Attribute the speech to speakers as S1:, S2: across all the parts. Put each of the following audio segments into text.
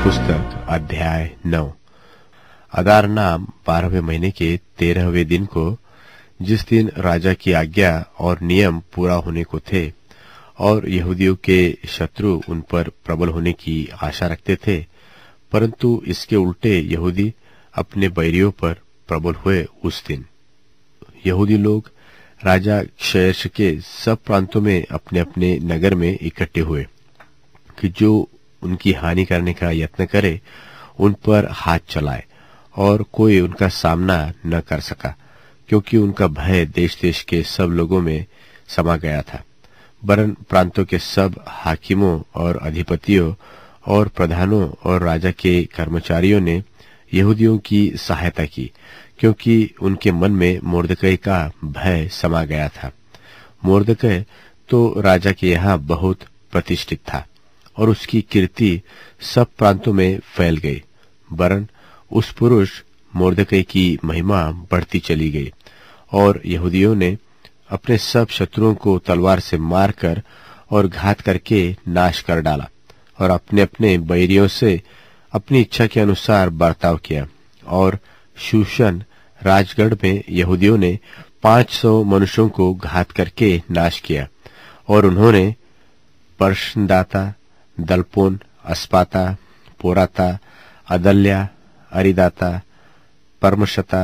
S1: पुस्तक अध्याय 9। अदार नाम 12वें महीने के 13वें दिन को, जिस दिन राजा की आज्ञा और नियम पूरा होने को थे और यहूदियों के शत्रु उन पर प्रबल होने की आशा रखते थे, परंतु इसके उल्टे यहूदी अपने बैरियों पर प्रबल हुए, उस दिन यहूदी लोग राजा क्षयर्ष के सब प्रांतों में अपने अपने नगर में इकट्ठे हुए कि जो उनकी हानि करने का यत्न करे उन पर हाथ चलाए, और कोई उनका सामना न कर सका, क्योंकि उनका भय देश देश के सब लोगों में समा गया था। वरन प्रांतों के सब हाकिमों और अधिपतियों और प्रधानों और राजा के कर्मचारियों ने यहूदियों की सहायता की, क्योंकि उनके मन में मोर्दकै का भय समा गया था। मोर्दकै तो राजा के यहाँ बहुत प्रतिष्ठित था और उसकी कीर्ति सब प्रांतों में फैल गई। वरन उस पुरुष मोर्दकै की महिमा बढ़ती चली गई, और यहूदियों ने अपने सब शत्रुओं को तलवार से मारकर और घात करके नाश कर डाला, और अपने अपने बैरियों से अपनी इच्छा के अनुसार बर्ताव किया। और शूशन राजगढ़ में यहूदियों ने 500 मनुष्यों को घात करके नाश किया, और उन्होंने पर्शनदाता, दलपोन, अस्पाता, पोराता, अदल्या, अरिदाता, परमशता,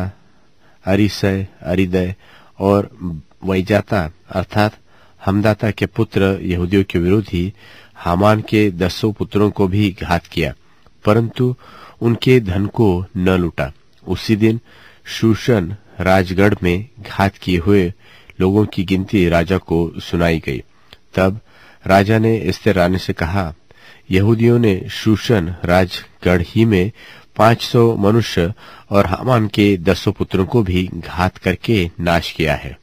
S1: अरिसय, अरिदय और वैजाता अर्थात हमदाता के पुत्र यहूदियों के विरोधी हामान के 10 पुत्रों को भी घात किया, परंतु उनके धन को न लूटा। उसी दिन शूशन राजगढ़ में घात किए हुए लोगों की गिनती राजा को सुनाई गई। तब राजा ने एस्तेर रानी से कहा, यहूदियों ने शूशन राजगढ़ ही में 500 मनुष्य और हामान के 10 पुत्रों को भी घात करके नाश किया है।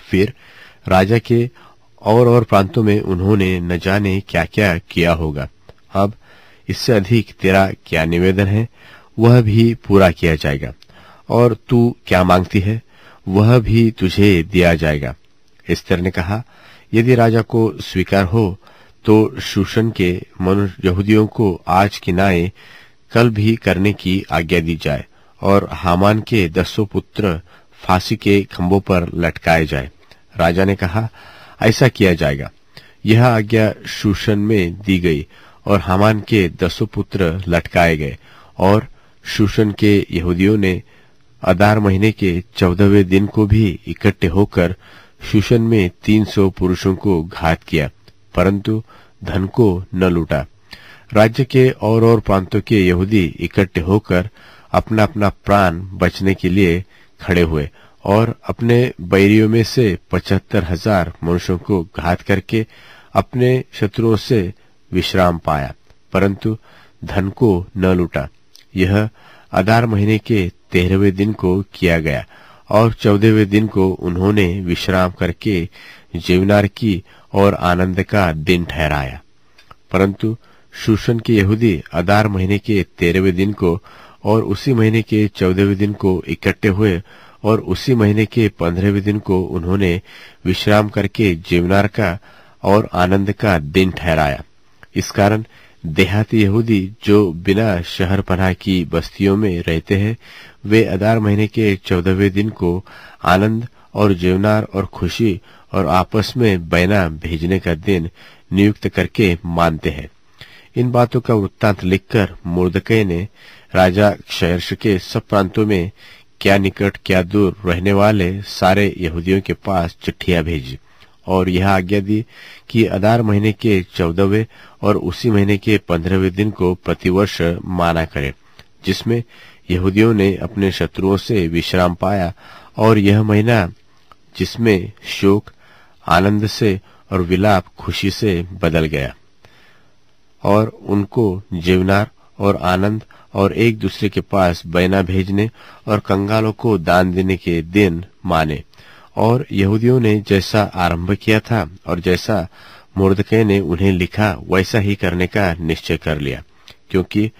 S1: फिर राजा के और प्रांतों में उन्होंने न जाने क्या क्या किया होगा। अब इससे अधिक तेरा क्या निवेदन है, वह भी पूरा किया जाएगा, और तू क्या मांगती है, वह भी तुझे दिया जाएगा। एस्तेर ने कहा, यदि राजा को स्वीकार हो तो शूशन के मनुष्य यहूदियों को आज की नाए कल भी करने की आज्ञा दी जाए, और हामान के 10 पुत्र फांसी के खंभों पर लटकाए जाए। राजा ने कहा, ऐसा किया जाएगा। यह आज्ञा शूशन में दी गई, और हामान के 10 पुत्र लटकाए गए। और शूशन के यहूदियों ने अदार महीने के 14वें दिन को भी इकट्ठे होकर शूशन में 300 पुरुषों को घात किया, परंतु धन को न लूटा। राज्य के और प्रांतों के यहूदी इकट्ठे होकर अपना अपना प्राण बचने के लिए खड़े हुए, और अपने बैरियों में से 75,000 मनुष्यों को घात करके अपने शत्रुओं से विश्राम पाया, परंतु धन को न लूटा। यह अदार महीने के 13वें दिन को किया गया, और 14वें दिन को उन्होंने विश्राम करके जीवनार की और आनंद का दिन ठहराया। परंतु शूशन के यहूदी अदार महीने के 13वें दिन को और उसी महीने के 14वें दिन को इकट्ठे हुए, और उसी महीने के 15वें दिन को उन्होंने विश्राम करके जीवनार का और आनंद का दिन ठहराया। इस कारण देहाती यहूदी जो बिना शहर पनाह की बस्तियों में रहते हैं, वे अदार महीने के 14वें दिन को आनंद और जीवनार और खुशी और आपस में बैना भेजने का दिन नियुक्त करके मानते हैं। इन बातों का वृत्तांत लिखकर मोर्दकै ने राजा क्षयर्ष के सब प्रांतों में क्या निकट क्या दूर रहने वाले सारे यहूदियों के पास चिट्ठियां भेजी, और यह आज्ञा दी कि अदार महीने के 14वें और उसी महीने के 15वें दिन को प्रतिवर्ष माना करें, जिसमें यहूदियों ने अपने शत्रुओं से विश्राम पाया, और यह महीना जिसमें शोक आनंद से और विलाप खुशी से बदल गया, और उनको जीवनार और आनंद और एक दूसरे के पास बैना भेजने और कंगालों को दान देने के दिन माने। और यहूदियों ने जैसा आरंभ किया था और जैसा मोर्दकै ने उन्हें लिखा, वैसा ही करने का निश्चय कर लिया, क्योंकि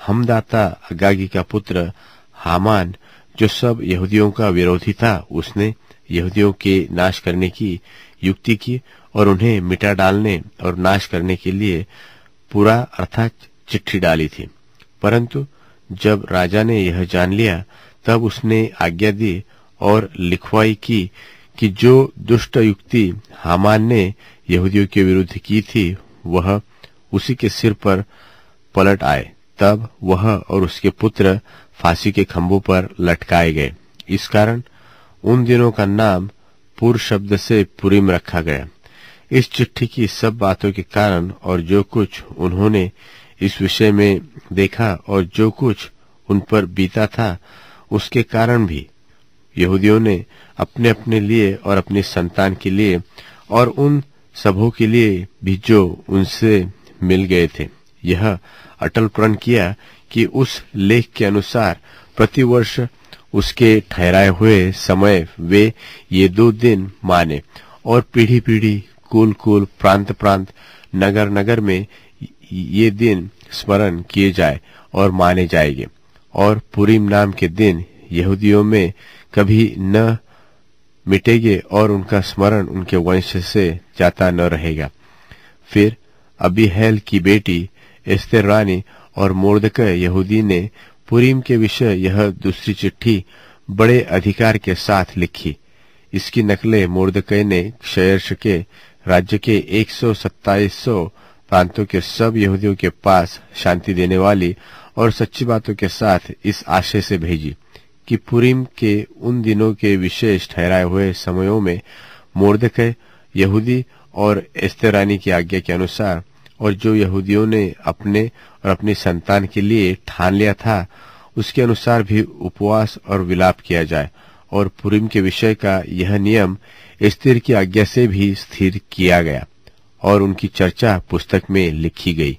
S1: हमदाता अगागी का पुत्र हामान, जो सब यहूदियों का विरोधी था, उसने यहूदियों के नाश करने की युक्ति की और उन्हें मिटा डालने और नाश करने के लिए पूरा अर्थात चिट्ठी डाली थी। परंतु जब राजा ने यह जान लिया तब उसने आज्ञा दी और लिखवाई की कि जो दुष्ट युक्ति हामान ने यहूदियों के विरुद्ध की थी वह उसी के सिर पर पलट आए। तब वह और उसके पुत्र फांसी के खंभों पर लटकाए गए। इस कारण उन दिनों का नाम पुर शब्द से पुरीम रखा गया। इस चिट्ठी की सब बातों के कारण और जो कुछ उन्होंने इस विषय में देखा और जो कुछ उन पर बीता था उसके कारण भी यहूदियों ने अपने अपने लिए और अपनी संतान के लिए और उन सबों के लिए भी जो उनसे मिल गए थे यह अटल प्रण किया कि उस लेख के अनुसार प्रतिवर्ष उसके ठहराए हुए समय वे ये 2 दिन माने और पीढ़ी पीढ़ी कुल कुल प्रांत प्रांत नगर नगर में ये दिन स्मरण किए जाए और माने जाएंगे। और पुरीम नाम के दिन यहूदियों में कभी न मिटेंगे और उनका स्मरण उनके वंश से जाता न रहेगा। फिर अबीहैल की बेटी एस्तेर रानी और मोर्दकै यहूदी ने पुरीम के विषय यह दूसरी चिट्ठी बड़े अधिकार के साथ लिखी। इसकी नकलें मोर्दकै ने क्षयर्ष के राज्य के 127 प्रांतों के सब यहूदियों के पास शांति देने वाली और सच्ची बातों के साथ इस आशय से भेजी कि पुरीम के उन दिनों के विशेष ठहराए हुए समयों में मोर्दकै यहूदी और एस्तेर रानी की आज्ञा के अनुसार और जो यहूदियों ने अपने और अपनी संतान के लिए ठान लिया था उसके अनुसार भी उपवास और विलाप किया जाए। और पुरीम के विषय का यह नियम एस्तेर की आज्ञा से भी स्थिर किया गया और उनकी चर्चा पुस्तक में लिखी गई।